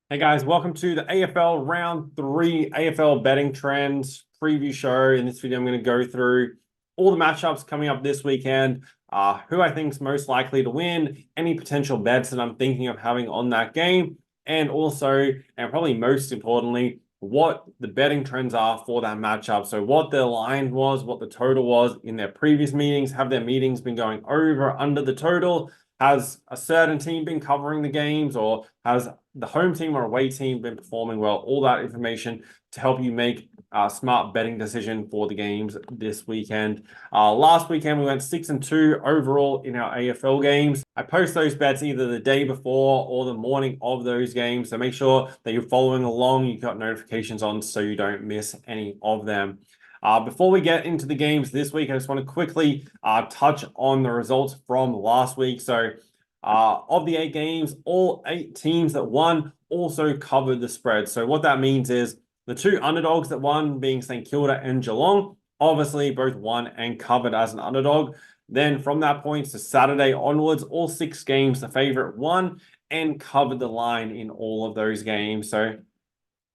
Hey guys, welcome to the AFL Round 3 AFL betting trends preview show. In this video, I'm going to go through all the matchups coming up this weekend, who I think is most likely to win, any potential bets that I'm thinking of having on that game, and also, and probably most importantly, what the betting trends are for that matchup. So what the line was, what the total was in their previous meetings. Have their meetings been going over, under the total? Has a certain team been covering the games, or has the home team or away team been performing well? All that information to help you make a smart betting decision for the games this weekend. Last weekend, we went 6-2 overall in our AFL games. I post those bets either the day before or the morning of those games. So make sure that you're following along. You've got notifications on so you don't miss any of them. Before we get into the games this week, I just want to quickly touch on the results from last week. So of the 8 games, all 8 teams that won also covered the spread. So what that means is the 2 underdogs that won, being St Kilda and Geelong, obviously both won and covered as an underdog. Then from that point to Saturday onwards, all 6 games, the favorite won and covered the line in all of those games. So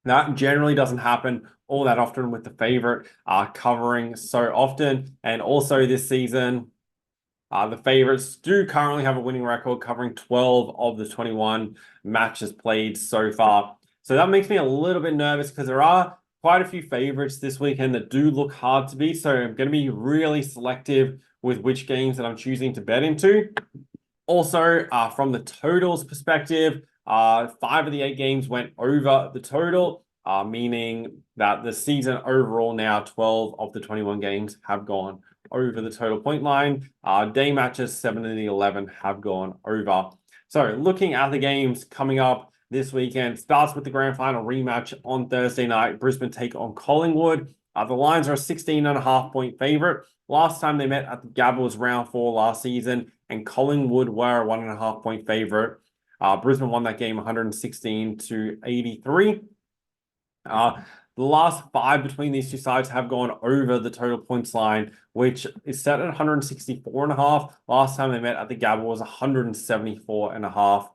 that generally doesn't happen all that often with the favorite covering so often. And also this season, the favorites do currently have a winning record, covering 12 of the 21 matches played so far. So that makes me a little bit nervous because there are quite a few favorites this weekend that do look hard to beat. So I'm going to be really selective with which games that I'm choosing to bet into. Also, from the totals perspective, 5 of the 8 games went over the total, meaning that the season overall now 12 of the 21 games have gone over the total point line. Day matches 7 of the 11 have gone over. So looking at the games coming up this weekend, starts with the grand final rematch on Thursday night. Brisbane take on Collingwood. The Lions are a 16.5-point favorite. Last time they met at the Gabba was round 4 last season, and Collingwood were a 1.5-point favorite. Brisbane won that game 116-83. The last 5 between these two sides have gone over the total points line, which is set at 164.5. Last time they met at the Gabba was 174.5.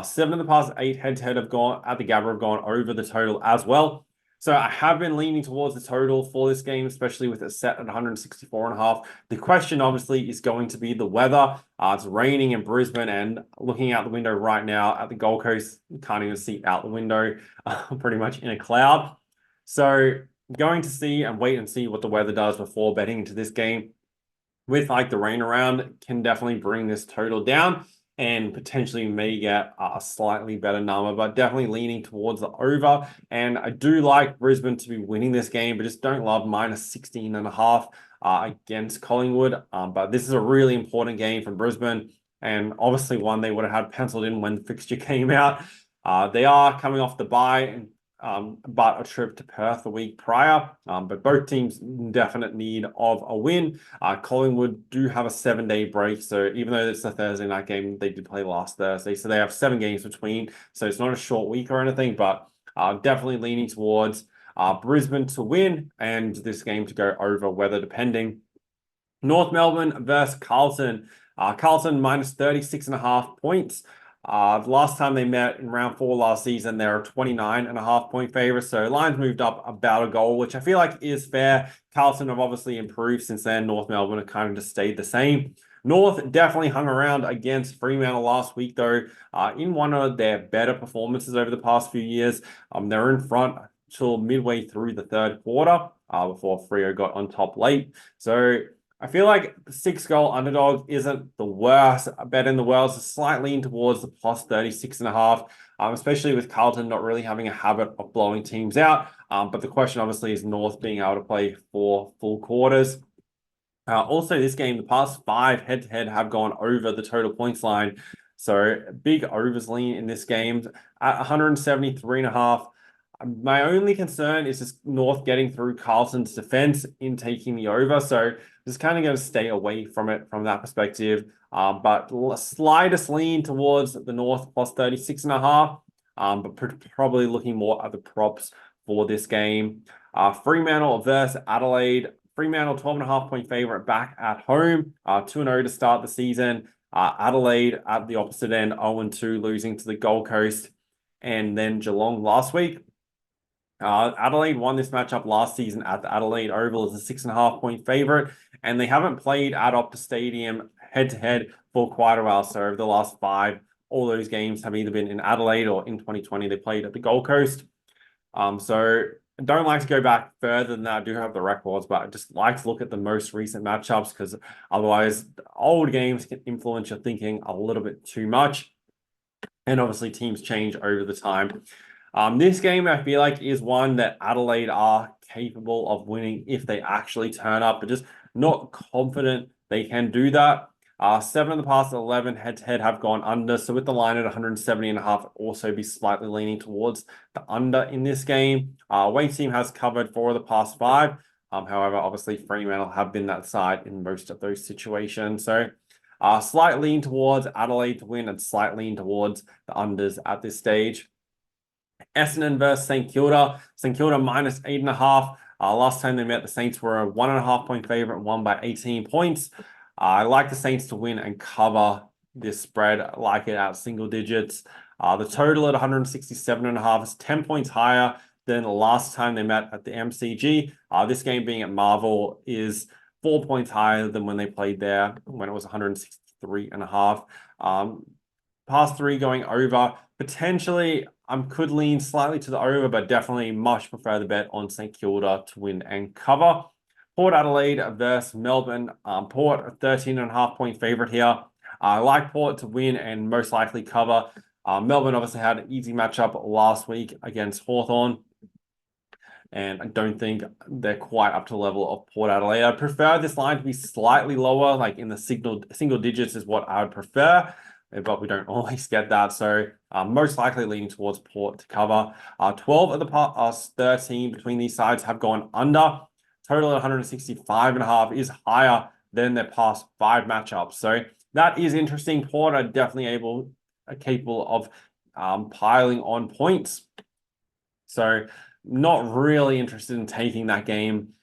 7 of the past 8 head-to-head have gone at the Gabba have gone over the total as well. So I have been leaning towards the total for this game, especially with it set at 164.5. The question obviously is going to be the weather. It's raining in Brisbane, and looking out the window right now at the Gold Coast, you can't even see out the window, pretty much in a cloud. So going to see and wait and see what the weather does before betting into this game. With like the rain around, can definitely bring this total down and potentially may get a slightly better number, but definitely leaning towards the over. And I do like Brisbane to be winning this game, but just don't love minus 16.5 against Collingwood. But this is a really important game for Brisbane, and obviously one they would have had penciled in when the fixture came out. They are coming off the bye, but a trip to Perth the week prior. But both teams in definite need of a win. Collingwood do have a 7-day break, so even though it's a Thursday night game, they did play last Thursday, so they have 7 games between. So it's not a short week or anything, but definitely leaning towards Brisbane to win and this game to go over, weather depending. North Melbourne versus Carlton. Carlton minus 36.5 points. The last time they met in round 4 last season, they were 29.5-point favorites. So Lions moved up about a goal, which I feel like is fair. Carlton have obviously improved since then. North Melbourne have kind of just stayed the same. North definitely hung around against Fremantle last week, though, in one of their better performances over the past few years. They're in front till midway through the 3rd quarter before Freo got on top late. So I feel like the 6-goal underdog isn't the worst bet in the world. So slightly lean towards the plus 36.5, especially with Carlton not really having a habit of blowing teams out. But the question obviously is North being able to play 4 full quarters. Also, this game, the past 5 head-to-head have gone over the total points line. So big overs lean in this game at 173.5. My only concern is just North getting through Carlton's defense in taking the over. So just kind of going to stay away from it from that perspective. But slightest lean towards the North plus 36.5. But probably looking more at the props for this game. Fremantle versus Adelaide. Fremantle 12.5-point favorite back at home. 2-0 to start the season. Adelaide at the opposite end, 0-2, losing to the Gold Coast. and then Geelong last week. Adelaide won this matchup last season at the Adelaide Oval as a 6.5-point favorite, and they haven't played at Optus Stadium head-to-head for quite a while. So over the last 5, all those games have either been in Adelaide or in 2020 they played at the Gold Coast. So I don't like to go back further than that. I do have the records, but I just like to look at the most recent matchups because otherwise old games can influence your thinking a little bit too much. And obviously teams change over the time. This game, I feel like, is one that Adelaide are capable of winning if they actually turn up, but just not confident they can do that. 7 of the past 11 head-to-head have gone under. So with the line at 170.5, also be slightly leaning towards the under in this game. Away team has covered 4 of the past 5. However, obviously Fremantle have been that side in most of those situations. So slight lean towards Adelaide to win and slight lean towards the unders at this stage. Essendon versus St Kilda. St Kilda minus 8.5. Last time they met, the Saints were a 1.5-point favorite and won by 18 points. I like the Saints to win and cover this spread. I like it at single digits. The total at 167.5 is 10 points higher than the last time they met at the MCG. This game being at Marvel is 4 points higher than when they played there when it was 163.5. Past 3 going over. Potentially, I could lean slightly to the over, but definitely much prefer the bet on St Kilda to win and cover. Port Adelaide versus Melbourne. Port, a 13.5-point favorite here. I like Port to win and most likely cover. Melbourne obviously had an easy matchup last week against Hawthorn, and I don't think they're quite up to the level of Port Adelaide. I prefer this line to be slightly lower, like in the single digits is what I would prefer, but we don't always get that. So most likely leaning towards Port to cover. 12 of the past 13 between these sides have gone under. Total at 165.5 is higher than their past 5 matchups. So that is interesting. Port are definitely capable of piling on points. So not really interested in taking that game,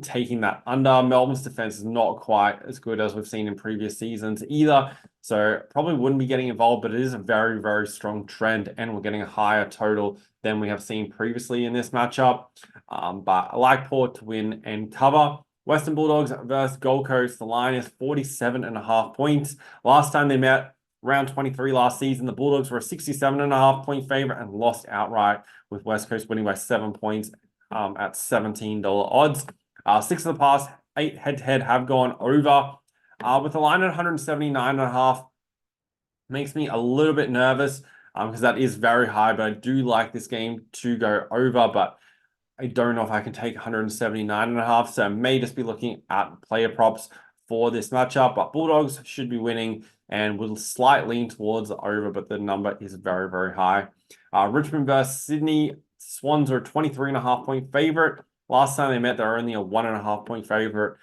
taking that under. Melbourne's defense is not quite as good as we've seen in previous seasons either. So probably wouldn't be getting involved, but it is a very, very strong trend, and we're getting a higher total than we have seen previously in this matchup. But I like Port to win and cover. Western Bulldogs versus Gold Coast. The line is 47.5 points. Last time they met, round 23 last season, the Bulldogs were a 67.5-point favorite and lost outright, with West Coast winning by 7 points at $17 odds. 6 of the past 8 head-to-head have gone over. With the line at 179.5, makes me a little bit nervous because that is very high, but I do like this game to go over, but I don't know if I can take 179.5, so I may just be looking at player props for this matchup, but Bulldogs should be winning and will slightly lean towards the over, but the number is very, very high. Richmond versus Sydney. Swans are a 23.5-point favorite. Last time they met, they were only a 1.5-point favorite.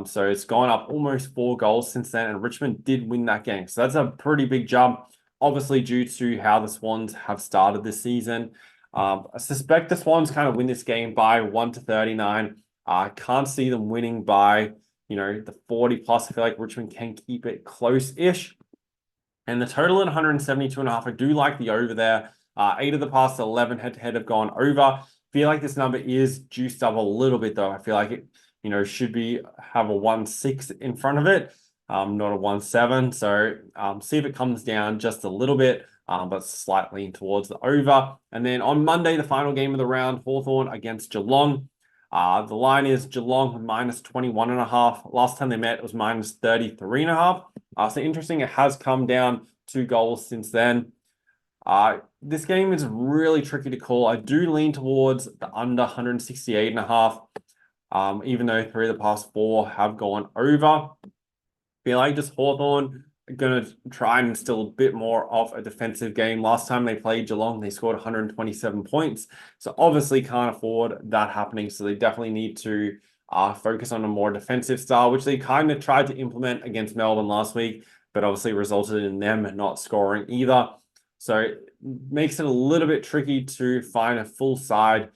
So it's gone up almost 4 goals since then, and Richmond did win that game. So that's a pretty big jump, obviously due to how the Swans have started this season. I suspect the Swans kind of win this game by 1-39. I can't see them winning by, the 40 plus. I feel like Richmond can keep it close-ish. And the total at 172.5, I do like the over there. 8 of the past 11 head-to-head have gone over. Feel like this number is juiced up a little bit, though. I feel like it, should have a 1.6 in front of it, not a 1.7. So see if it comes down just a little bit, but slightly towards the over. And then on Monday, the final game of the round, Hawthorn against Geelong. The line is Geelong minus 21.5. Last time they met, it was minus 33.5. So interesting, it has come down 2 goals since then. This game is really tricky to call. I do lean towards the under 168.5, even though 3 of the past 4 have gone over. Feel like just Hawthorn are going to try and instill a bit more of a defensive game. Last time they played Geelong, they scored 127 points. So obviously can't afford that happening. So they definitely need to focus on a more defensive style, which they kind of tried to implement against Melbourne last week, but obviously resulted in them not scoring either. So it makes it a little bit tricky to find a full side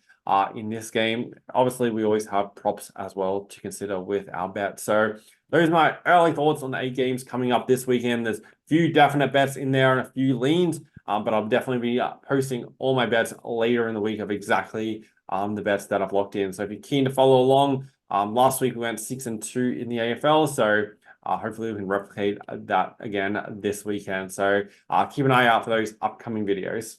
in this game. Obviously, we always have props as well to consider with our bet. So those are my early thoughts on the 8 games coming up this weekend. There's a few definite bets in there and a few leans. But I'll definitely be posting all my bets later in the week of exactly the bets that I've locked in. So if you're keen to follow along, last week we went 6-2 in the AFL, so hopefully we can replicate that again this weekend. So keep an eye out for those upcoming videos.